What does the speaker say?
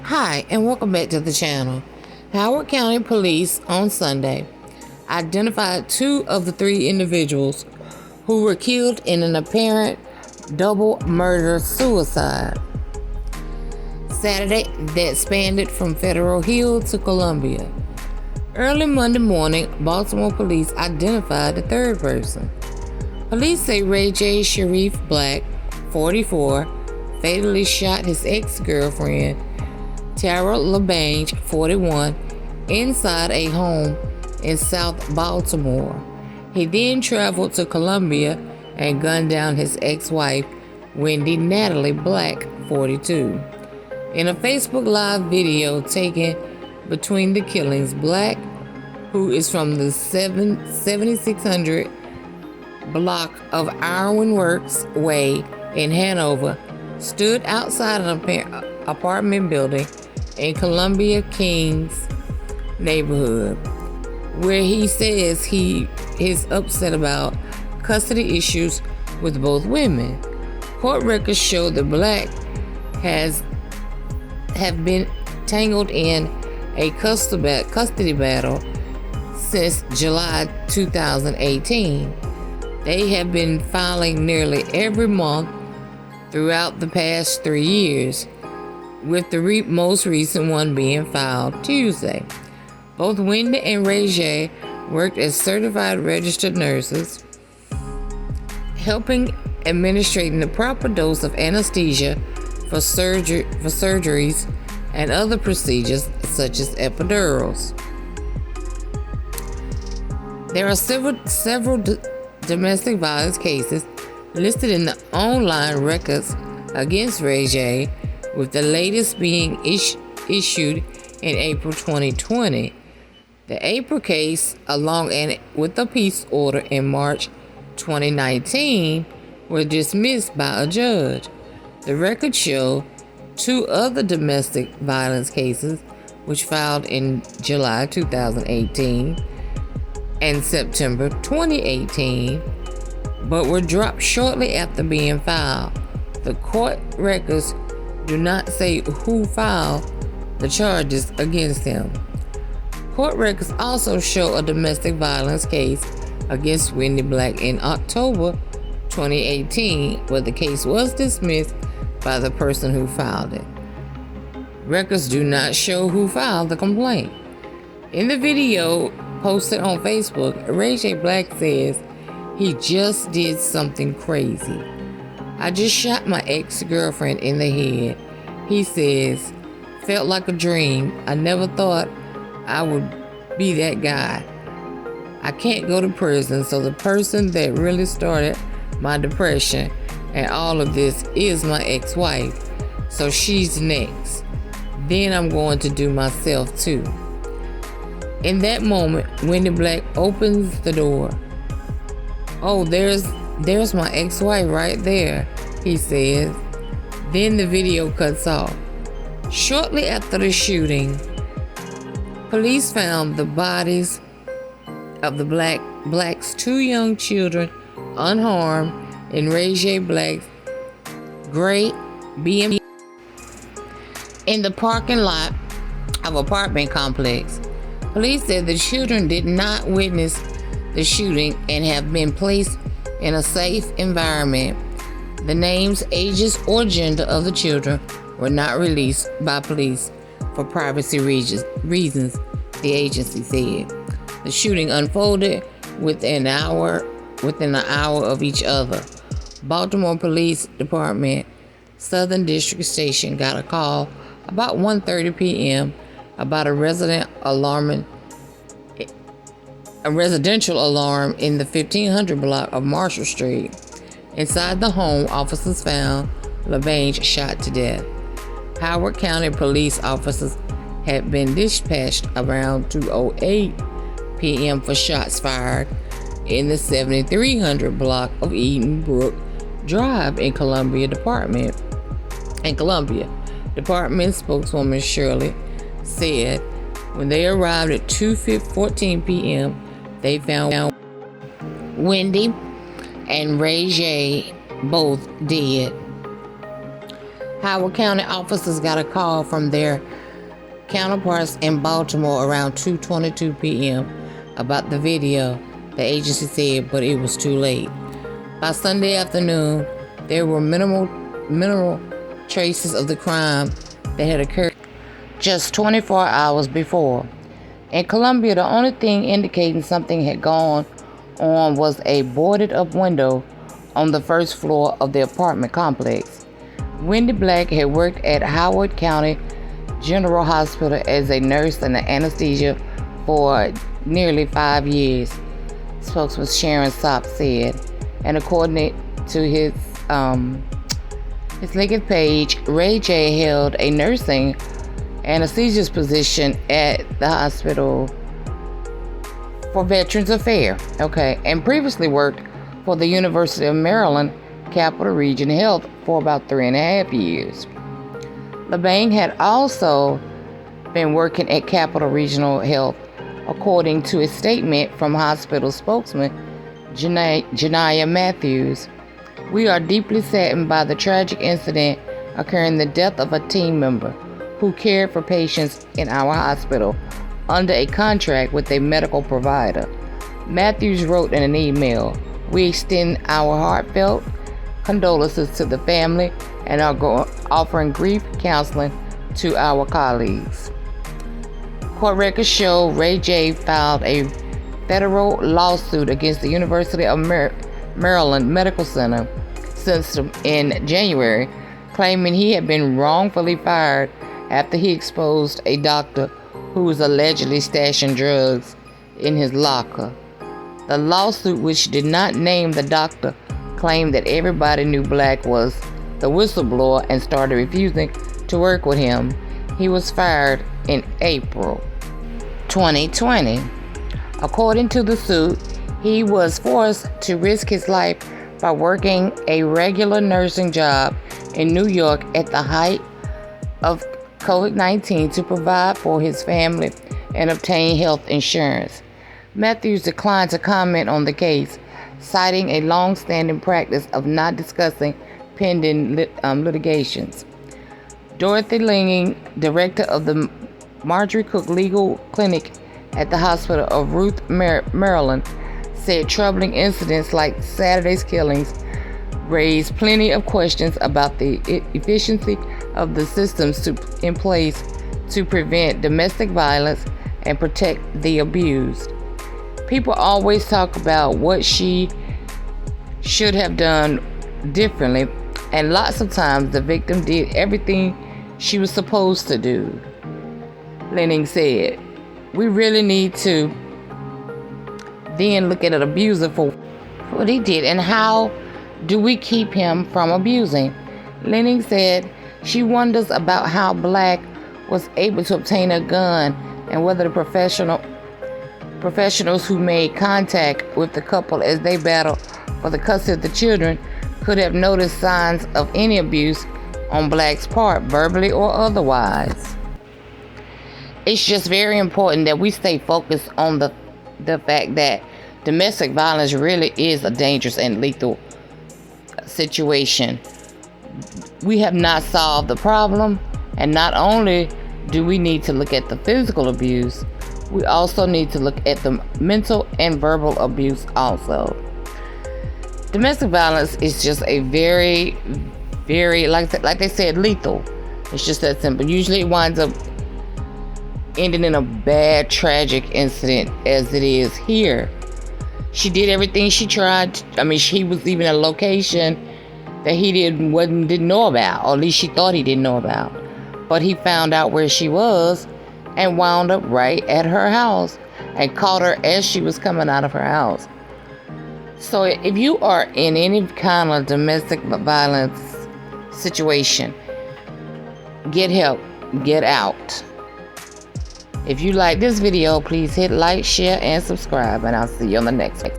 Hi, and welcome back to the channel. Howard County Police on Sunday identified 2 of the 3 individuals who were killed in an apparent double murder-suicide Saturday that spanned it from Federal Hill to Columbia. Early Monday morning, Baltimore police identified the third person. Police say Ray J. Sharif Black, 44, fatally shot his ex-girlfriend, Tara LaBange, 41, inside a home in South Baltimore. He then traveled to Columbia and gunned down his ex-wife, Wendy Natalie Black, 42. In a Facebook Live video taken between the killings, Black, who is from the 7600 block of Irwin Works Way in Hanover, stood outside an apartment building in Columbia Kings neighborhood, where he says he is upset about custody issues with both women. Court records show that Black have been tangled in a custody battle since July 2018. They have been filing nearly every month throughout the past 3 years, with the most recent one being filed Tuesday. Both Wendy and Ray J worked as certified registered nurses, helping administrating the proper dose of anesthesia for surgeries and other procedures such as epidurals. There are several domestic violence cases listed in the online records against Ray J, with the latest being issued in April 2020. The April case, along with a peace order in March 2019, were dismissed by a judge. The records show 2 other domestic violence cases, which filed in July 2018 and September 2018, but were dropped shortly after being filed. The court records do not say who filed the charges against him. Court records also show a domestic violence case against Wendy Black in October 2018, where the case was dismissed by the person who filed it. Records do not show who filed the complaint. In the video posted on Facebook, Ray J. Black says he just did something crazy. I just shot my ex-girlfriend in the head. He says, felt like a dream. I never thought I would be that guy. I can't go to prison, so the person that really started my depression and all of this is my ex-wife. So she's next. Then I'm going to do myself too. In that moment, Wendy Black opens the door. Oh, there's my ex-wife right there, he says. Then the video cuts off. Shortly after the shooting, police found the bodies of the Black's 2 young children unharmed in Ray J. Black's gray BMW in the parking lot of apartment complex. Police said the children did not witness the shooting and have been placed in a safe environment. The names, ages, or gender of the children were not released by police for privacy reasons, the agency said. The shooting unfolded within an hour of each other. Baltimore Police Department Southern District Station got a call about 1:30 p.m. about a residential alarm in the 1500 block of Marshall Street. Inside the home, officers found LaBange shot to death. Howard County police officers had been dispatched around 2:08 p.m. for shots fired in the 7300 block of Eden Brook Drive in Columbia. Department spokeswoman Shirley said when they arrived at 2:14 p.m., they found Wendy and Ray J both dead. Howard County officers got a call from their counterparts in Baltimore around 2:22 p.m. about the video, the agency said, but it was too late. By Sunday afternoon, there were minimal traces of the crime that had occurred just 24 hours before. In Columbia, the only thing indicating something had gone on was a boarded up window on the first floor of the apartment complex. Wendy Black had worked at Howard County General Hospital as a nurse and anesthesia for nearly 5 years, spokesman Sharon Sopp said. And according to his LinkedIn page, Ray J held a nursing anesthesia position at the hospital for Veterans Affairs, and previously worked for the University of Maryland Capital Region Health for about 3.5 years. LeBang had also been working at Capital Regional Health, according to a statement from hospital spokesman Janiyah Matthews. We are deeply saddened by the tragic incident occurring, the death of a team member who cared for patients in our hospital under a contract with a medical provider. Matthews wrote in an email, "We extend our heartfelt condolences to the family and are offering grief counseling to our colleagues." Court records show Ray J filed a federal lawsuit against the University of Maryland Medical Center in January, claiming he had been wrongfully fired after he exposed a doctor who was allegedly stashing drugs in his locker. The lawsuit, which did not name the doctor, claimed that everybody knew Black was the whistleblower and started refusing to work with him. He was fired in April 2020. According to the suit, he was forced to risk his life by working a regular nursing job in New York at the height of COVID-19 to provide for his family and obtain health insurance. Matthews declined to comment on the case, citing a long-standing practice of not discussing pending litigations. Dorothy Linging, director of the Marjorie Cook Legal Clinic at the Hospital of Ruth, Maryland, said troubling incidents like Saturday's killings raised plenty of questions about the efficiency of the systems in place to prevent domestic violence and protect the abused. People always talk about what she should have done differently, and lots of times the victim did everything she was supposed to do. Lenning said, "We really need to then look at an abuser for what he did, and how do we keep him from abusing?" Lenning said she wonders about how Black was able to obtain a gun and whether the professionals who made contact with the couple as they battled for the custody of the children could have noticed signs of any abuse on Black's part, verbally or otherwise. It's just very important that we stay focused on the fact that domestic violence really is a dangerous and lethal situation. We have not solved the problem, and not only do we need to look at the physical abuse, we also need to look at the mental and verbal abuse also. Domestic violence is just a very, very, like they said, lethal. It's just that simple. Usually it winds up ending in a bad, tragic incident, as it is here. She did everything she tried. She was even at a location that he didn't know about, or at least she thought he didn't know about. But he found out where she was and wound up right at her house and caught her as she was coming out of her house. So if you are in any kind of domestic violence situation, get help, get out. If you like this video, please hit like, share, and subscribe, and I'll see you on the next one.